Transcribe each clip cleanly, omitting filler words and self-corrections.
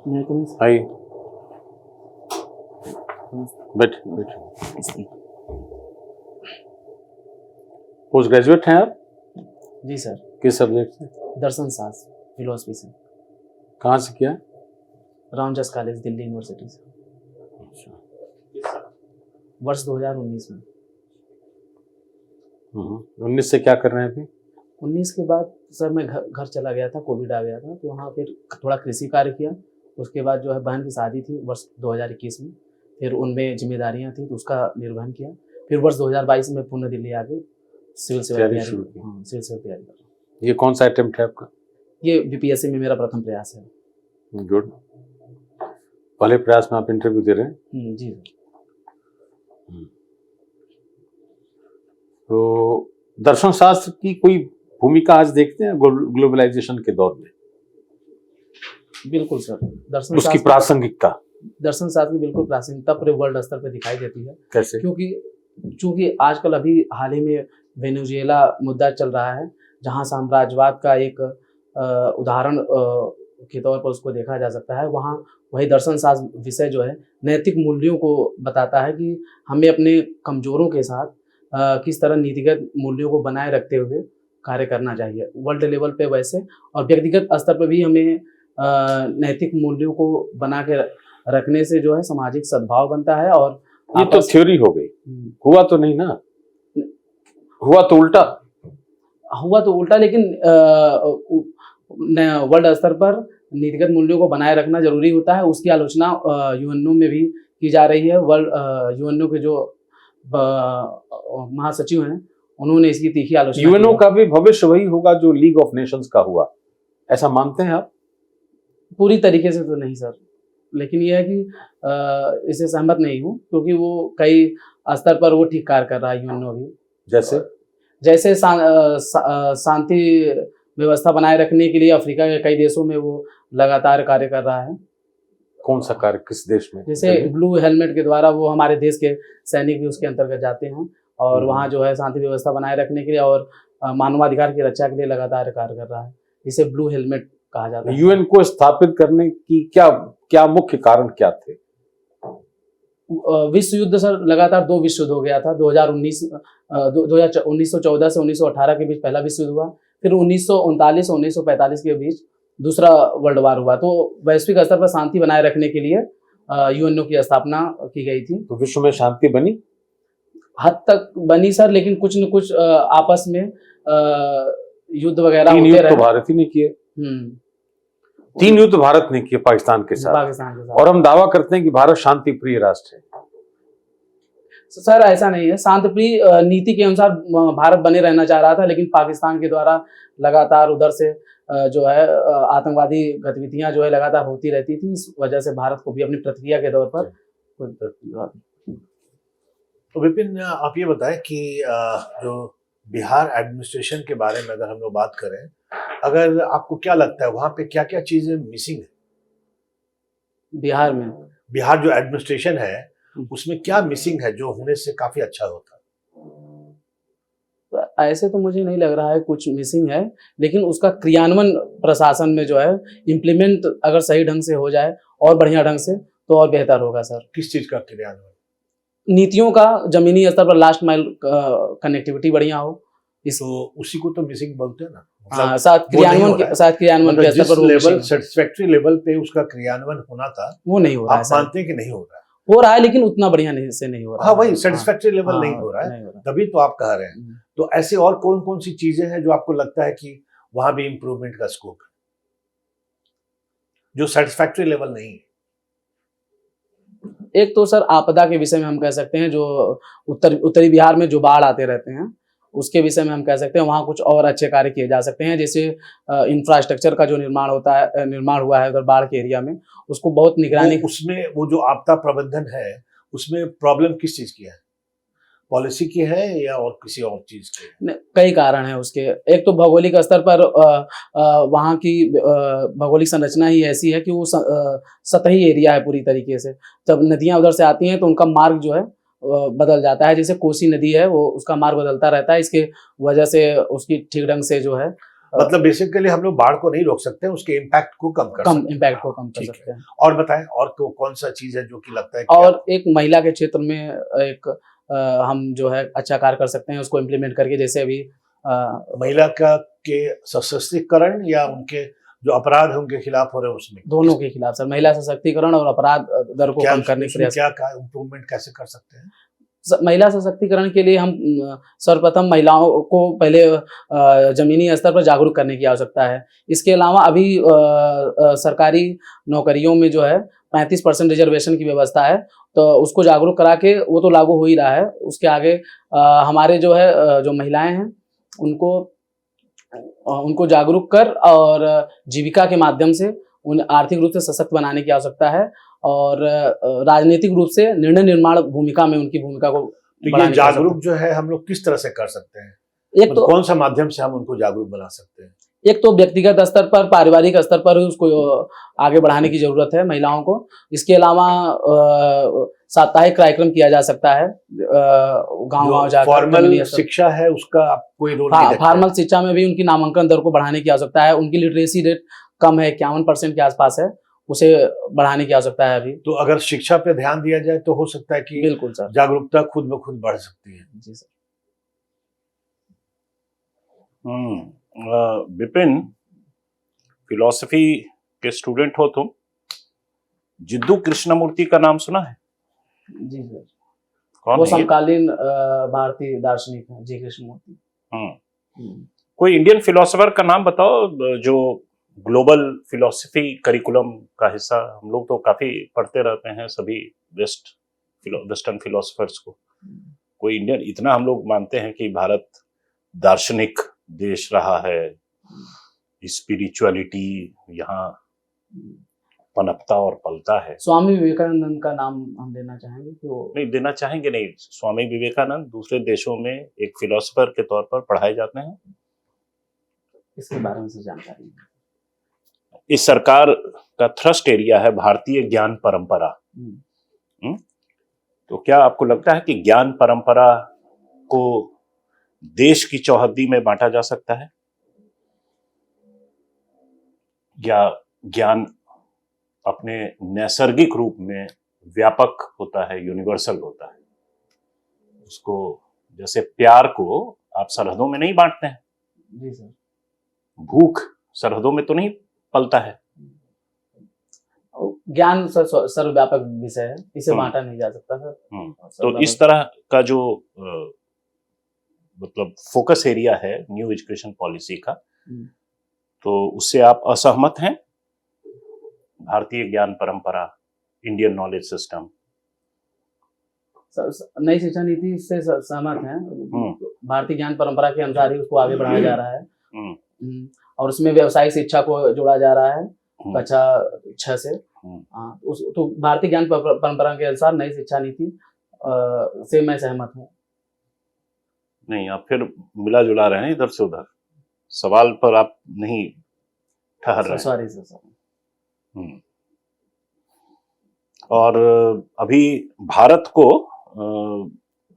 आइए, बैठ बैठ। पोस्ट ग्रेजुएट हैं आप? जी सर। किस सब्जेक्ट से? दर्शन शास्त्र फिलोसफी से। कहाँ से किया? रामजस कॉलेज दिल्ली यूनिवर्सिटी से। वर्ष 2019 में। 19 से क्या कर रहे हैं अभी? 19 के बाद सर मैं घर चला गया था, कोविड आ गया था, तो वहाँ फिर थोड़ा कृषि कार्य किया। उसके बाद जो है बहन की शादी थी वर्ष 2021 में, फिर उनमें जिम्मेदारियाँ थी तो उसका निर्वहन किया। फिर वर्ष 2022 में पुनः दिल्ली आ गए, सिविल सेवा तैयारी शुरू की। हाँ, सिविल सेवा तैयारी कर रहा हूँ। ये कौन सा अटेम्प्ट है आपका? ये बीपीएससी में मेरा प्रथम प्रयास है। गुड। पहले प्रयास में आप इंटरव्यू दे रहे हैं? जी। तो दर्शन शास्त्र की कोई भूमिका आज देखते हैं ग्लोबलाइजेशन के दौर में? बिल्कुल सर। दर्शन उसकी शास्त्र प्रासंगिकता? दर्शन शास्त्र की बिल्कुल प्रासंगिकता पूरे वर्ल्ड स्तर पर दिखाई देती है। कैसे? क्योंकि चूंकि आजकल अभी हाल ही में वेनेजुएला मुद्दा चल रहा है, जहां साम्राज्यवाद का एक उदाहरण के तौर पर उसको देखा जा सकता है। वहाँ वही दर्शन शास्त्र विषय जो है नैतिक मूल्यों को बताता है कि हमें अपने कमजोरों के साथ किस तरह नीतिगत मूल्यों को बनाए रखते हुए कार्य करना चाहिए वर्ल्ड लेवल पे वैसे, और व्यक्तिगत स्तर पर भी हमें नैतिक मूल्यों को बना के रखने से जो है सामाजिक सद्भाव बनता है। और ये तो थ्योरी हो गई, हुआ तो नहीं ना? हुआ तो उल्टा, लेकिन वर्ल्ड स्तर पर नीतिगत मूल्यों को बनाए रखना जरूरी होता है। उसकी आलोचना यूएनओ में भी की जा रही है। वर्ल्ड यूएनओ के जो महासचिव हैं उन्होंने इसकी तीखी आलोचना। यूएनओ का भी भविष्य वही होगा जो लीग ऑफ नेशंस का हुआ, ऐसा मानते हैं आप? पूरी तरीके से तो नहीं सर, लेकिन यह है कि इससे सहमत नहीं हूँ, क्योंकि वो कई स्तर पर वो ठीक कार्य कर रहा है यूएनओ भी। जैसे शांति व्यवस्था बनाए रखने के लिए अफ्रीका के कई देशों में वो लगातार कार्य कर रहा है। कौन सा कार्य, किस देश में? जैसे ब्लू हेलमेट के द्वारा वो हमारे देश के सैनिक भी उसके अंतर्गत जाते हैं और वहाँ जो है शांति व्यवस्था बनाए रखने के लिए और मानवाधिकार की रक्षा के लिए लगातार कार्य कर रहा है। इसे ब्लू हेलमेट कहा जाता है। यूएन को स्थापित करने की क्या मुख्य कारण क्या थे? विश्व युद्ध सर, लगातार 2 विश्व युद्ध हो गया था। 1914 से 1918 के बीच पहला विश्व युद्ध हुआ, फिर 1939 और 1945 के बीच दूसरा वर्ल्ड वार हुआ। तो वैश्विक स्तर पर शांति बनाए रखने के लिए यूएनओ की स्थापना की गई थी। तो विश्व में शांति बनी? हद तक बनी सर, लेकिन कुछ न कुछ आपस में युद्ध वगैरह होते रहे। तो भारत ही नहीं किए। 3 युद्ध भारत ने किए पाकिस्तान के साथ। और हम दावा करते हैं कि भारत शांति प्रिय राष्ट्र है। सर ऐसा नहीं है। शांति प्रिय नीति के अनुसार भारत बने रहना चाह रहा था, लेकिन पाकिस्तान के द्वारा लगातार उधर से जो है आतंकवादी गतिविधियां जो है लगातार होती रहती थी। इस वजह से भारत को भी अपनी प्रतिक्रिया के तौर पर। तो विपिन, आप ये बताएं कि जो बिहार एडमिनिस्ट्रेशन के बारे में अगर हम लोग बात करें, अगर आपको क्या लगता है वहां पे क्या क्या चीजें मिसिंग है? बिहार जो एडमिनिस्ट्रेशन है उसमें क्या मिसिंग है जो होने से काफी अच्छा होता? ऐसे तो मुझे नहीं लग रहा है कुछ मिसिंग है, लेकिन उसका क्रियान्वयन प्रशासन में जो है इम्प्लीमेंट अगर सही ढंग से हो जाए और बढ़िया ढंग से तो और बेहतर होगा सर। किस चीज का क्रियान्वयन? नीतियों का जमीनी स्तर पर लास्ट माइल कनेक्टिविटी बढ़िया हो। तो उसी को तो मिसिंग बोलते हैं ना। मतलब साथ क्रियान्वयन के स्तर पर लेवल सैटिस्फैक्टरी लेवल पे उसका क्रियान्वयन होना था, वो नहीं हो रहा है। आप मानते हैं कि नहीं हो रहा है? हो रहा है, लेकिन उतना बढ़िया नहीं हो रहा। हाँ, वही सैटिस्फैक्टरी लेवल नहीं हो रहा है, तभी तो आप कह रहे हैं। तो ऐसे और कौन कौन सी चीजें हैं जो आपको लगता है कि वहां भी इंप्रूवमेंट का स्कोप है, जो सैटिस्फैक्टरी लेवल नहीं है? एक तो सर आपदा के विषय में हम कह सकते हैं, जो उत्तरी बिहार में जो बाढ़ आते रहते हैं उसके विषय में हम कह सकते हैं वहाँ कुछ और अच्छे कार्य किए जा सकते हैं। जैसे इंफ्रास्ट्रक्चर का जो निर्माण हुआ है उधर बाढ़ के एरिया में, उसको बहुत निगरानी। उसमें वो जो आपदा प्रबंधन है उसमें प्रॉब्लम किस चीज की है? पॉलिसी की है या और किसी और चीज की? कई कारण हैं उसके। एक तो भौगोलिक स्तर पर वहाँ की भौगोलिक संरचना ही ऐसी है कि वो सतही एरिया है पूरी तरीके से। जब नदियाँ उधर से आती हैं तो उनका मार्ग जो है बदल जाता है। जैसे कोसी नदी है वो उसका मार्ग बदलता रहता है, इसके वजह से उसकी ठीक ढंग से जो है मतलब बेसिकली हम लोग बाढ़ को नहीं रोक सकते, उसके इम्पैक्ट को कम कर सकते हैं। इम्पैक्ट को कम कर ठीक सकते हैं। और बताएं, और कौन सा चीज है जो कि लगता है कि और एक महिला के क्षेत्र में एक हम जो है अच्छा कार्य कर सकते हैं उसको इम्प्लीमेंट करके, जैसे अभी महिला का के सशक्तिकरण या उनके जो अपराध है उनके खिलाफ हो रहे हैं उसमें दोनों के खिलाफ सर, महिला सशक्तिकरण और अपराध दर को क्या कम करने के उसमें प्रयास। क्या इम्प्रूवमेंट कैसे कर सकते हैं? महिला सशक्तिकरण के लिए हम सर्वप्रथम महिलाओं को पहले जमीनी स्तर पर जागरूक करने की आवश्यकता है। इसके अलावा अभी सरकारी नौकरियों में जो है 35% रिजर्वेशन की व्यवस्था है, तो उसको जागरूक करा के, वो तो लागू हो ही रहा है, उसके आगे हमारे जो है जो महिलाएं हैं उनको जागरूक कर और जीविका के माध्यम से उन आर्थिक रूप से सशक्त बनाने की आवश्यकता है और राजनीतिक रूप से निर्णय निर्माण भूमिका में उनकी भूमिका को तो ये बढ़ाने की आवश्यकता जागरूक जो है हम लोग किस तरह से कर सकते हैं? है। एक मतलब तो कौन सा माध्यम से हम उनको जागरूक बना सकते हैं? एक तो व्यक्तिगत स्तर पर, पारिवारिक स्तर पर उसको आगे बढ़ाने की जरूरत है महिलाओं को। इसके अलावा साप्ताहिक कार्यक्रम किया जा सकता है गांव-गांव जो जाकर। फॉर्मल जमीनी स्तर- शिक्षा है उसका आप कोई रोल नहीं हाँ, देखते? फॉर्मल शिक्षा में भी उनकी नामांकन दर को बढ़ाने की आवश्यकता है। उनकी लिटरेसी रेट कम है, 51% के आसपास है, उसे बढ़ाने की आवश्यकता है अभी। तो अगर शिक्षा पे ध्यान दिया जाए तो हो सकता है कि बिल्कुल सर। जागरूकता खुद ब खुद बढ़ सकती है। जी सर। विपिन, फिलॉसफी के स्टूडेंट हो तुम, जिद्दू कृष्णमूर्ति का नाम सुना है? जी सर। कौन वो है ये? समकालीन भारतीय दार्शनिक है जी कृष्णमूर्ति। कोई इंडियन फिलोसोफर का नाम बताओ जो ग्लोबल फिलोसफी करिकुलम का हिस्सा। हम लोग तो काफी पढ़ते रहते हैं सभी वेस्टर्न फिलोसफर्स को। कोई इंडियन, इतना हम लोग मानते हैं कि भारत दार्शनिक देश रहा है, स्पिरिचुअलिटी यहाँ पनपता और पलता है। स्वामी विवेकानंद का नाम हम देना चाहेंगे कि वो नहीं देना चाहेंगे? नहीं, स्वामी विवेकानंद दूसरे देशों में एक फिलोसोफर के तौर पर पढ़ाए जाते हैं। इसके बारे में से जानकारी है। इस सरकार का थ्रस्ट एरिया है भारतीय ज्ञान परंपरा। तो क्या आपको लगता है कि ज्ञान परंपरा को देश की चौहद्दी में बांटा जा सकता है, या ज्ञान अपने नैसर्गिक रूप में व्यापक होता है, यूनिवर्सल होता है? उसको, जैसे प्यार को आप सरहदों में नहीं बांटते हैं, जी सर। भूख सरहदों में तो नहीं पलता है। ज्ञान सर्वव्यापक विषय है, इसे बांटा नहीं जा सकता सर। तो इस तरह का जो मतलब फोकस एरिया है न्यू एजुकेशन पॉलिसी का, तो उससे आप असहमत हैं? भारतीय ज्ञान परंपरा, इंडियन नॉलेज सिस्टम, नई शिक्षा नीति से सहमत हैं। भारतीय ज्ञान परंपरा के अनुसार ही उसको आगे बढ़ाया जा रहा है और उसमें व्यवसायिक शिक्षा को जोड़ा जा रहा है कक्षा 6 से। तो भारतीय ज्ञान परंपरा के अनुसार नई शिक्षा नीति से मैं सहमत हूँ। नहीं, आप फिर मिला जुला रहे हैं इधर से उधर, सवाल पर आप नहीं ठहर रहे हैं। Sorry sir. और अभी भारत को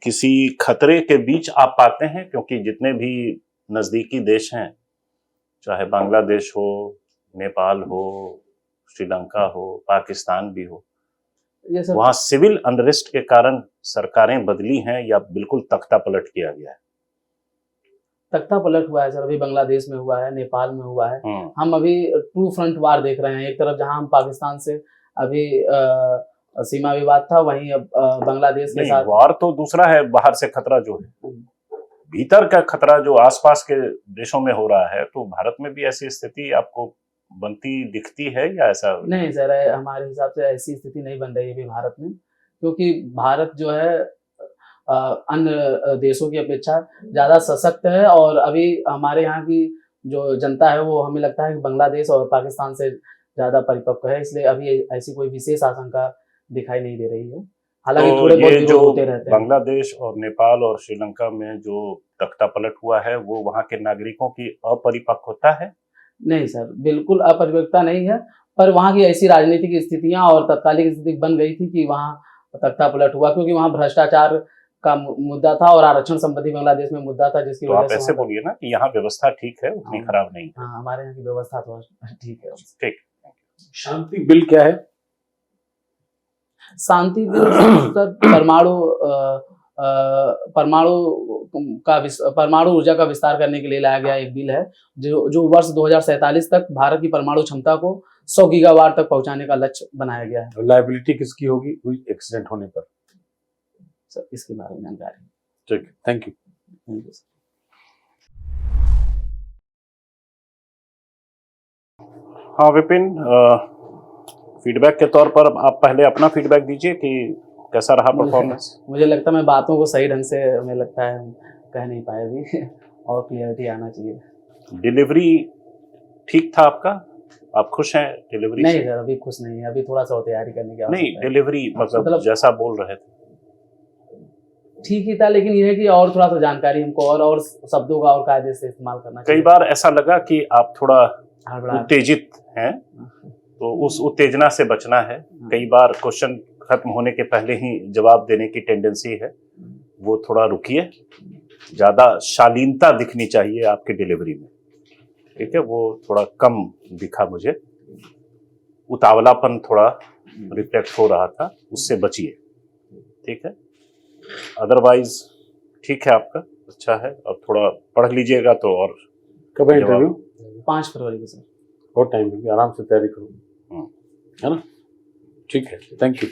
किसी खतरे के बीच आप पाते हैं? क्योंकि जितने भी नजदीकी देश हैं, चाहे बांग्लादेश हो, नेपाल हो, श्रीलंका हो, पाकिस्तान भी हो, वहां सिविल अनरेस्ट के कारण सरकारें बदली हैं या बिल्कुल तख्ता पलट किया गया है? तख्ता पलट हुआ है सर, अभी बांग्लादेश में हुआ है, नेपाल में हुआ है। हम अभी टू फ्रंट वार देख रहे हैं। एक तरफ जहां हम पाकिस्तान से अभी सीमा विवाद था, वहीं अब बांग्लादेश के साथ वार तो दूसरा है। बाहर से खतरा जो है, भीतर का खतरा जो आसपास के देशों में हो रहा है, तो भारत में भी ऐसी स्थिति आपको बनती दिखती है या ऐसा? नहीं सर, हमारे हिसाब से ऐसी स्थिति नहीं बन रही है अभी भारत में, क्योंकि भारत जो है अन्य देशों की अपेक्षा ज्यादा सशक्त है और अभी हमारे यहाँ की जो जनता है वो हमें लगता है कि बांग्लादेश और पाकिस्तान से ज्यादा परिपक्व है, इसलिए अभी ऐसी कोई विशेष आशंका दिखाई नहीं दे रही है। हालांकि तो थोड़े बहुत ये जो होते रहते हैं। बांग्लादेश और नेपाल और श्रीलंका में जो तख्ता पलट हुआ है, वो वहां के नागरिकों की अपरिपक्वता है? नहीं सर, बिल्कुल अपरिपक्वता नहीं है, पर वहाँ की ऐसी राजनीतिक स्थितियां और तत्कालिक स्थिति बन गई थी कि वहाँ तख्ता पलट हुआ, क्योंकि वहाँ भ्रष्टाचार का मुद्दा था और आरक्षण संबंधी बांग्लादेश में मुद्दा था, जिसकी तो वजह आप से ऐसे वहाँ बोलिए ना कि यहाँ व्यवस्था ठीक है, उतनी हाँ। खराब नहीं है। हाँ, हमारे यहाँ की व्यवस्था थोड़ा ठीक है। ठीक। शांति बिल क्या है? शांति बिल सर परमाणु ऊर्जा का विस्तार करने के लिए लाया गया एक बिल है, जो वर्ष 2047 तक भारत की परमाणु क्षमता को 100 गीगावाट तक पहुंचाने का लक्ष्य बनाया गया है। लायबिलिटी किसकी होगी कोई एक्सीडेंट होने पर? सर इसके बारे में जानकारी। ठीक, thank you. Thank you sir. हाँ विपिन, फीडबैक के तौर पर आप पहले अपना फीडबैक दीजिए कि कैसा रहा परफॉर्मेंस। मुझे लगता है मैं बातों को सही ढंग से, हमें लगता है कह नहीं पाए अभी और क्लियरिटी आना चाहिए। डिलीवरी ठीक था आपका? आप खुश हैं डिलीवरी नहीं से? सर अभी खुश नहीं है, अभी थोड़ा सा और तैयारी करने की नहीं, आवश्यकता है। डिलीवरी मतलब जैसा बोल रहे थे ठीक ही था, लेकिन यह है कि और थोड़ा सा जानकारी हमको और शब्दों का और कायदे से इस्तेमाल करना कई चाहिए। बार ऐसा लगा कि आप थोड़ा हड़बड़ा उत्तेजित हैं, तो उस उत्तेजना से बचना है। कई बार क्वेश्चन खत्म होने के पहले ही जवाब देने की टेंडेंसी है, वो थोड़ा रुकिए। ज्यादा शालीनता दिखनी चाहिए आपकी डिलीवरी में, ठीक है? वो थोड़ा कम दिखा मुझे, उतावलापन थोड़ा रिफ्लेक्ट हो रहा था, उससे बचिए, ठीक है? अदरवाइज ठीक है, आपका अच्छा है। और थोड़ा पढ़ लीजिएगा तो और कब है जवाब- इंटरव्यू? 5 फरवरी को सर। और टाइम है, आराम से तैयारी करो, है ना? ठीक है, थैंक यू।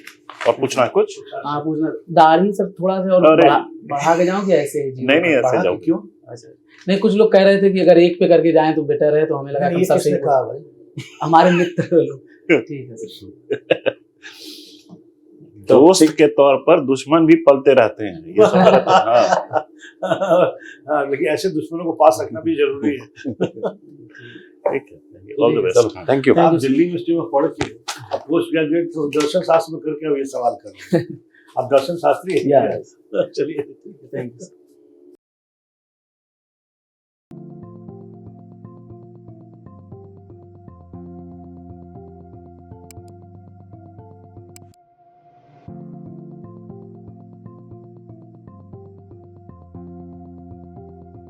और पूछना है कुछ? हाँ पूछना, दाढ़ी सर थोड़ा सा और अरे। बढ़ा के जाऊँ कि ऐसे ही? नहीं नहीं, ऐसे बढ़ा जाओ। के क्यों? अच्छा, नहीं कुछ लोग कह रहे थे कि अगर एक पे करके जाएं तो बेटर है, तो हमें लगा नहीं, कि ये सबसे किसने कहा भाई? हमारे मित्र लोग। ठीक है सर। दोस्त के तौर पर दुश्मन भी पलते रहते हैं, ये सब रहते हैं। हाँ, हाँ, लेकिन ऐसे दुश्मनों को पास रखना भी जरूरी है। ठीक है, ऑल द चलो, बेस्ट। Thank you. आप दिल्ली यूनिवर्सिटी में पढ़ के अब पोस्ट ग्रेजुएट तो दर्शन शास्त्र में करके अब ये सवाल कर रहे हैं। आप दर्शन शास्त्री हैं? Yes. चलिए। Thank you.